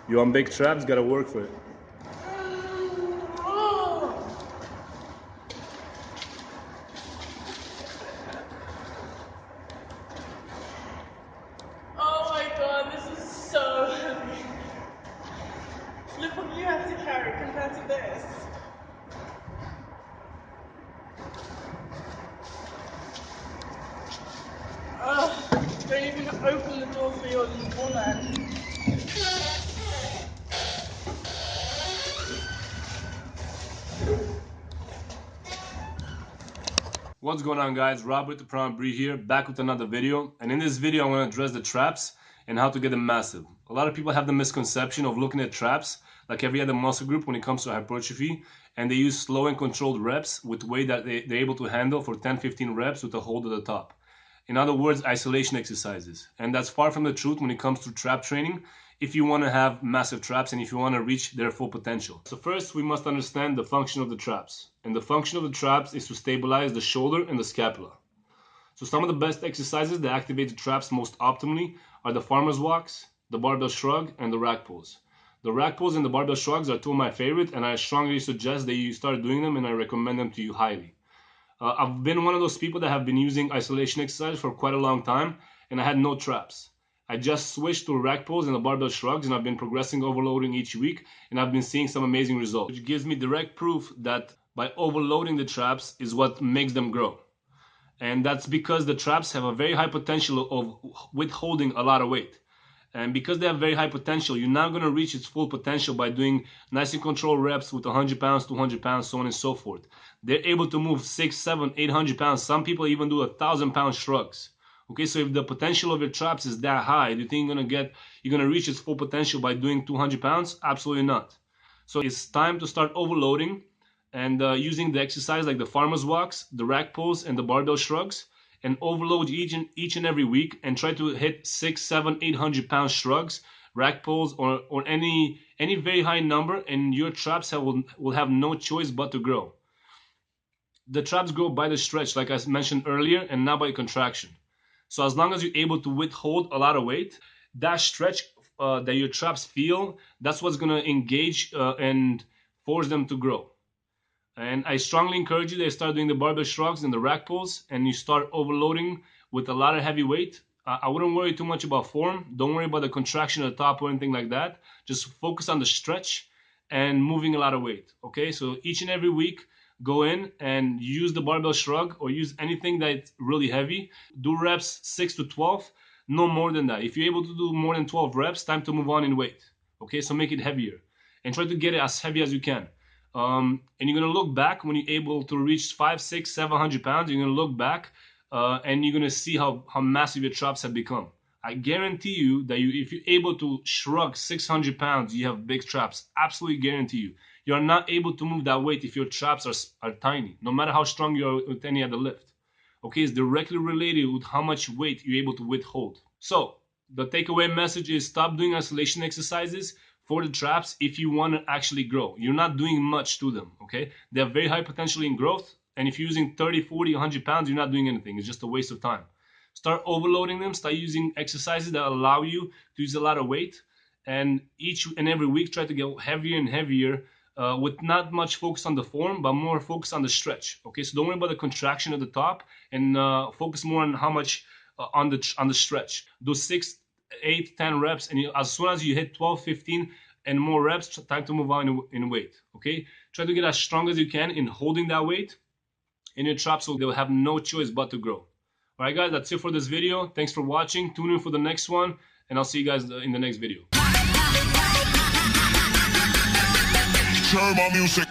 You want big traps, gotta work for it. Oh my god, this is so heavy. Look what you have to carry compared to this. Don't even open the door for your woman. What's going on, guys? Robert the Prawn Brie here, back with another video. And in this video, I want to address the traps and how to get them massive. A lot of people have the misconception of looking at traps like every other muscle group when it comes to hypertrophy, and they use slow and controlled reps with weight that they're able to handle for 10-15 reps with a hold at the top. In other words, isolation exercises. And that's far from the truth when it comes to trap training if you want to have massive traps and if you want to reach their full potential. So first, we must understand the function of the traps. And the function of the traps is to stabilize the shoulder and the scapula. So some of the best exercises that activate the traps most optimally are the farmer's walks, the barbell shrug, and the rack pulls. The rack pulls and the barbell shrugs are two of my favorite, and I strongly suggest that you start doing them, and I recommend them to you highly. I've been one of those people that have been using isolation exercise for quite a long time, and I had no traps. I just switched to rack pulls and the barbell shrugs, and I've been progressing overloading each week, and I've been seeing some amazing results, which gives me direct proof that by overloading the traps is what makes them grow. And that's because the traps have a very high potential of withholding a lot of weight. And because they have very high potential, you're not going to reach its full potential by doing nice and controlled reps with 100 pounds, 200 pounds, so on and so forth. They're able to move 600, 700, 800 pounds. Some people even do 1,000-pound shrugs. Okay, so if the potential of your traps is that high, do you think you're going to reach its full potential by doing 200 pounds? Absolutely not. So it's time to start overloading and using the exercise like the farmer's walks, the rack pulls, and the barbell shrugs, and overload each and every week and try to hit 600, 700, 800-pound shrugs, rack pulls, or any very high number, and your traps will have no choice but to grow. The traps grow by the stretch, like I mentioned earlier, and not by contraction. So as long as you're able to withhold a lot of weight, that stretch that your traps feel, that's what's going to engage and force them to grow. And I strongly encourage you to start doing the barbell shrugs and the rack pulls, and you start overloading with a lot of heavy weight. I wouldn't worry too much about form. Don't worry about the contraction at the top or anything like that. Just focus on the stretch and moving a lot of weight. Okay, so each and every week, go in and use the barbell shrug or use anything that's really heavy. Do reps 6 to 12, no more than that. If you're able to do more than 12 reps, time to move on in weight. Okay, so make it heavier and try to get it as heavy as you can. And you're going to look back when you're able to reach 500, 600, 700 pounds. You're going to look back and you're going to see how massive your traps have become. I guarantee you that if you're able to shrug 600 pounds, you have big traps. Absolutely guarantee you. You're not able to move that weight if your traps are tiny, no matter how strong you are with any other lift. Okay, it's directly related with how much weight you're able to withhold. So the takeaway message is stop doing isolation exercises for the traps if you want to actually grow. You're not doing much to them, okay? They have very high potential in growth, and if you're using 30, 40, 100 pounds, you're not doing anything. It's just a waste of time. Start overloading them. Start using exercises that allow you to use a lot of weight, and each and every week try to get heavier and heavier with not much focus on the form, but more focus on the stretch, okay? So don't worry about the contraction at the top, and focus more on how much on the stretch. Do 6, 8, 10 reps, and as soon as you hit 12, 15 and more reps, time to move on in weight. Okay, try to get as strong as you can in holding that weight, and your traps they'll have no choice but to grow. All right, guys, that's it for this video. Thanks for watching. Tune in for the next one, and I'll see you guys in the next video. Share my music.